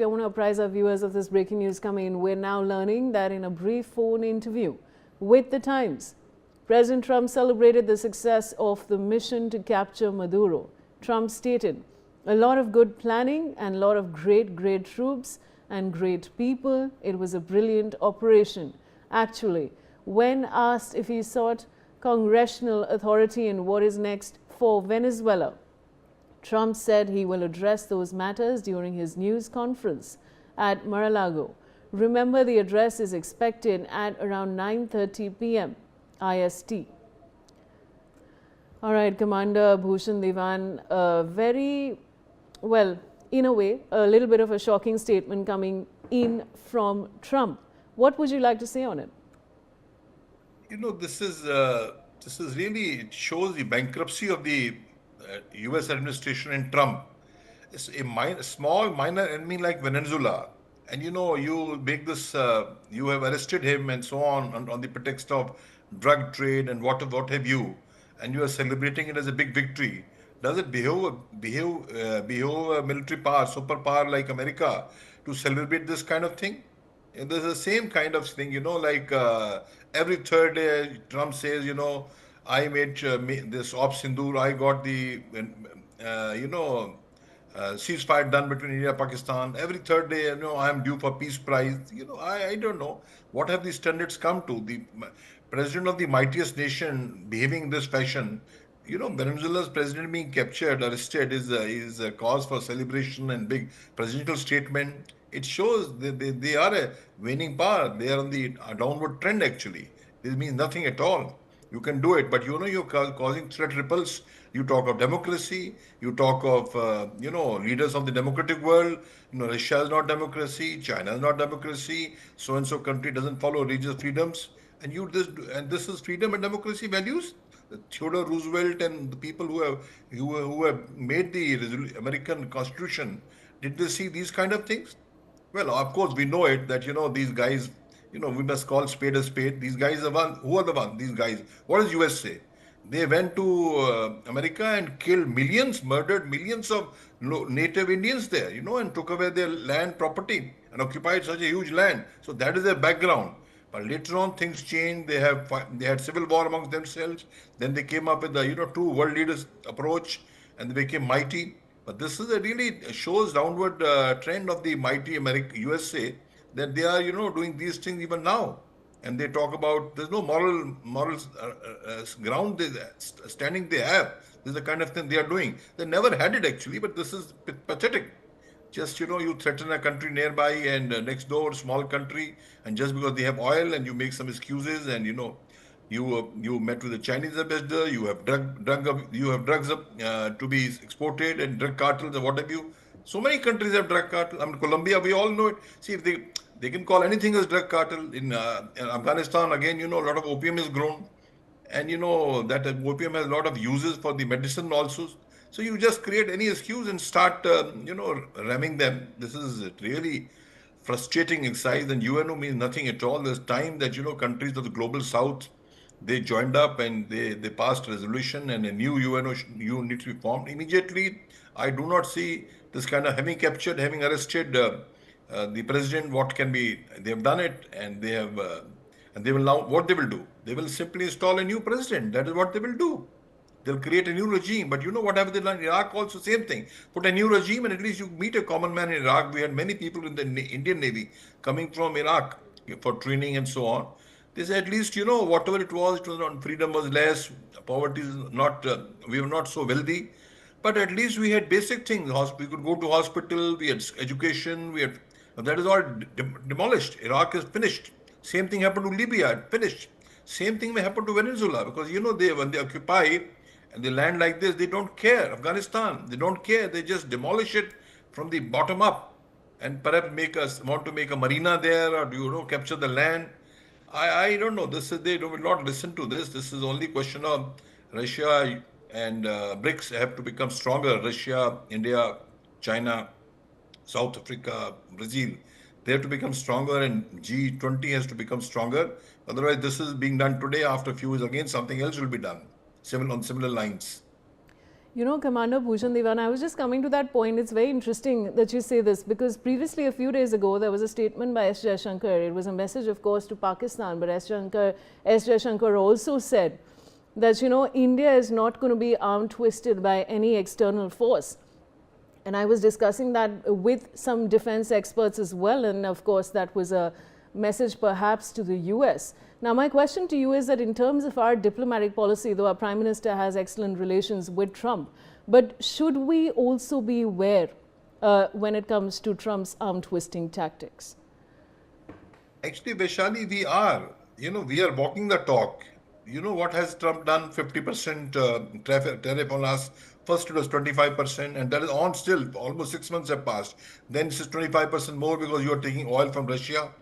I want to apprise our viewers of this breaking news coming in. We're now learning that in a brief phone interview with The Times, President Trump celebrated the success of the mission to capture Maduro. Trump stated, "A lot of good planning and a lot of great troops and great people. It was a brilliant operation." Actually, when asked if he sought congressional authority in what is next for Venezuela, Trump said he will address those matters during his news conference at Mar-A-Lago. Remember, the address is expected at around 9:30 p.m. IST. All right, Commander Bhushan Diwan, very, well, in a way, a little bit of a shocking statement coming in from Trump. What would you like to say on it? This is really, it shows the bankruptcy of the U.S. administration and Trump. It's a small, minor enemy like Venezuela. And you make this, you have arrested him and so on the pretext of drug trade and what have you, and you are celebrating it as a big victory. Does it behave a military power, superpower like America to celebrate this kind of thing? And there's the same kind of thing, like every third day Trump says, I made this Op Sindoor, I got the, ceasefire done between India and Pakistan. Every third day, I am due for peace prize. I don't know. What have these standards come to? The president of the mightiest nation behaving in this fashion. Venezuela's president being captured, arrested is a cause for celebration and big presidential statement. It shows they are a waning power. They are on the downward trend actually. This means nothing at all. You can do it, but you're causing threat ripples. You talk of democracy. You talk of leaders of the democratic world. Russia is not democracy. China is not democracy. So and so country doesn't follow religious freedoms. And this is freedom and democracy values. Theodore Roosevelt and the people who have made the American Constitution, did they see these kind of things? Well, of course, we know it that these guys, we must call spade a spade. These guys are one. Who are the one? These guys. What does US say? They went to America and killed millions, murdered millions of native Indians there, and took away their land property and occupied such a huge land. So that is their background. But later on, things changed. They had civil war amongst themselves. Then they came up with the true world leaders approach, and they became mighty. But this is a really shows downward trend of the mighty USA, that they are doing these things even now, and they talk about there's no moral ground standing they have. This is the kind of thing they are doing. They never had it actually, but this is pathetic. Just you threaten a country nearby and next door small country, and just because they have oil and you make some excuses, and you met with the Chinese ambassador, you have drugs to be exported, and drug cartels and what have you. So many countries have drug cartels. I mean, Colombia, we all know it. See, if they can call anything as drug cartel. In Afghanistan, again, a lot of opium is grown, and that opium has a lot of uses for the medicine also. So you just create any excuse and start, ramming them. This is really frustrating exercise, and UNO means nothing at all. There's time that, countries of the global south, they joined up and they passed resolution, and a new UNO needs to be formed immediately. I do not see this kind of having captured, having arrested the president. What can be? They have done it, and they have, and they will now. What they will do? They will simply install a new president. That is what they will do. They'll create a new regime. But what have they done in Iraq? Also, same thing. Put a new regime, and at least you meet a common man in Iraq. We had many people in the Indian Navy coming from Iraq for training and so on. They say at least, whatever it was not, freedom was less, poverty is not, we were not so wealthy, but at least we had basic things. We could go to hospital, we had education, that is all demolished. Iraq is finished. Same thing happened to Libya, finished. Same thing may happen to Venezuela, because, when they occupy and they land like this, they don't care. Afghanistan, they don't care. They just demolish it from the bottom up, and perhaps want to make a marina there, or, capture the land. I don't know. They will not listen to this. This is only question of Russia and BRICS have to become stronger. Russia, India, China, South Africa, Brazil. They have to become stronger, and G20 has to become stronger. Otherwise, this is being done today. After a few years, again, something else will be done on similar lines. You know, Commander Bhushan Diwan, I was just coming to that point. It's very interesting that you say this because previously, a few days ago, there was a statement by S. Jaishankar. It was a message, of course, to Pakistan, but S. Jaishankar also said that, you know, India is not going to be arm twisted by any external force. And I was discussing that with some defense experts as well. And of course, that was a message perhaps to the US. Now, my question to you is that in terms of our diplomatic policy, though our Prime Minister has excellent relations with Trump, but should we also be aware when it comes to Trump's arm twisting tactics? Actually, Vaishali, we are. We are walking the talk. You know what has Trump done? 50% tariff on us. First it was 25%, and that is on still. Almost 6 months have passed. Then it's 25% more because you are taking oil from Russia.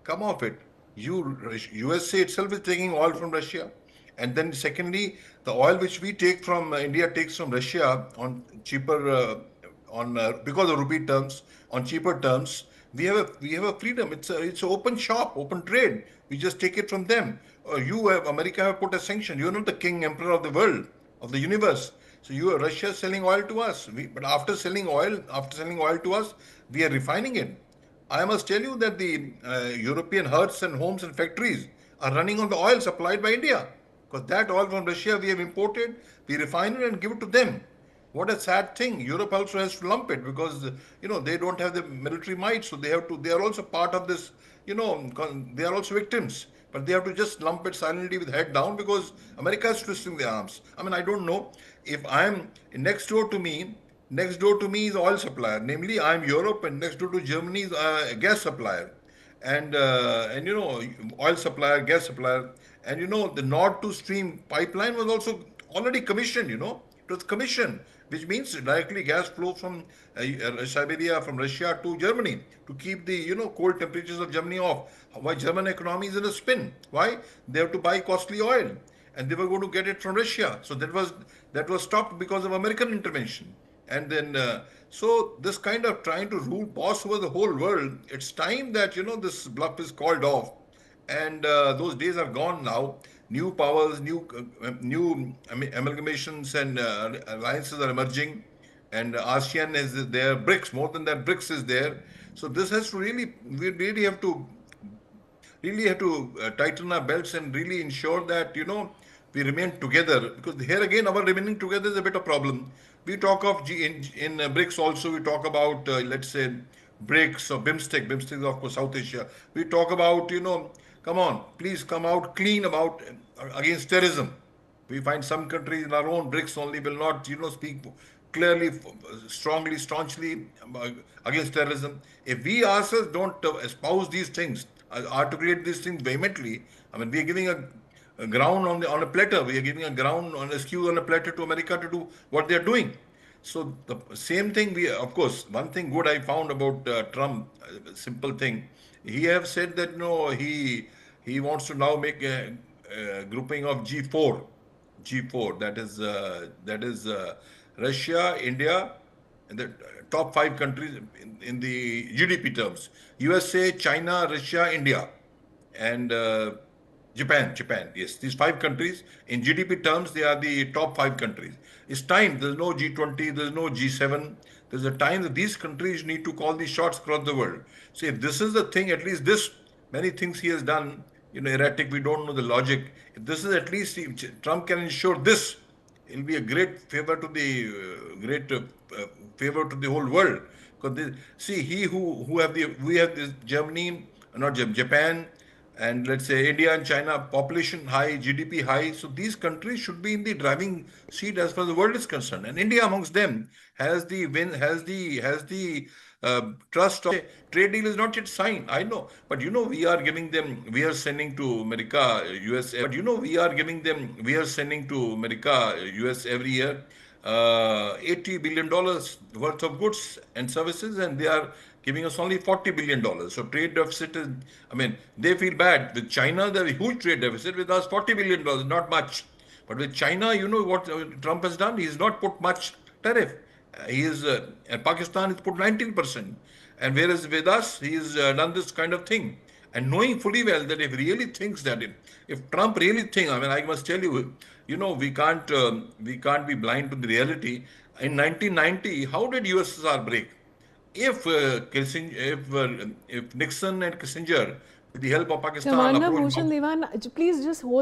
Come off it. USA itself is taking oil from Russia. And then secondly, the oil which we take from India takes from Russia on cheaper, because of rupee terms, on cheaper terms. We have a freedom. It's an open shop, open trade. We just take it from them. America have put a sanction. You're not the king emperor of the world, of the universe. So Russia is selling oil to us. But after selling oil to us, we are refining it. I must tell you that the European huts and homes and factories are running on the oil supplied by India. Because that oil from Russia we have imported, we refine it and give it to them. What a sad thing. Europe also has to lump it because, they don't have the military might. So they are also part of this, they are also victims. But they have to just lump it silently with head down because America is twisting their arms. I mean, I don't know if I'm next door to me is oil supplier. Namely, I'm Europe, and next door to Germany is a gas supplier, and oil supplier, gas supplier, and the Nord to Stream pipeline was also already commissioned. It was commissioned, which means directly gas flow from Siberia, from Russia to Germany to keep the cold temperatures of Germany off. Why German economy is in a spin? Why they have to buy costly oil, and they were going to get it from Russia. So that was stopped because of American intervention. And then, so this kind of trying to rule boss over the whole world, it's time that, this bluff is called off. And those days are gone now. New powers, new amalgamations and alliances are emerging. And ASEAN is there, BRICS, more than that, BRICS is there. So this has to we really have to tighten our belts and really ensure that, we remain together. Because here again, our remaining together is a bit of problem. We talk of in BRICS also, we talk about, let's say, BRICS or BIMSTEC. BIMSTEC is, of course, South Asia. We talk about, come on, please come out clean about against terrorism. We find some countries in our own BRICS only will not, speak clearly, strongly, staunchly against terrorism. If we ourselves don't espouse these things, articulate these things vehemently, I mean, we are giving a ground on a platter. We are giving a ground on a skew on a platter to America to do what they are doing. So the same thing, of course, one thing good I found about Trump, a simple thing, he have said that he wants to now make a grouping of G4, that is Russia, India, and the top 5 countries in the GDP terms: USA, China, Russia, India, and Japan, yes. These 5 countries, in GDP terms, they are the top 5 countries. It's time. There's no G20, there's no G7. There's a time that these countries need to call these shots across the world. So if this is the thing, at least many things he has done, erratic, we don't know the logic. If this is at least, if Trump can ensure this, it'll be a great favor to the whole world. Because we have this Germany, not Japan, and let's say India and China, population high, GDP high. So these countries should be in the driving seat as far as the world is concerned. And India amongst them has the trust of trade deal is not yet signed. I know, but we are sending to America, US. But we are sending to America, US every year, $80 billion worth of goods and services, and they are giving us only $40 billion. So trade deficit is, they feel bad. With China, there is a huge trade deficit. With us, $40 billion, not much. But with China, what Trump has done? He has not put much tariff. And Pakistan has put 19%. And whereas with us, he has done this kind of thing. And knowing fully well that if Trump really thinks, I must tell you, we can't be blind to the reality. In 1990, how did USSR break? If Nixon and Kissinger, with the help of Pakistan, Commander approached Bhushan Dewan, please just hold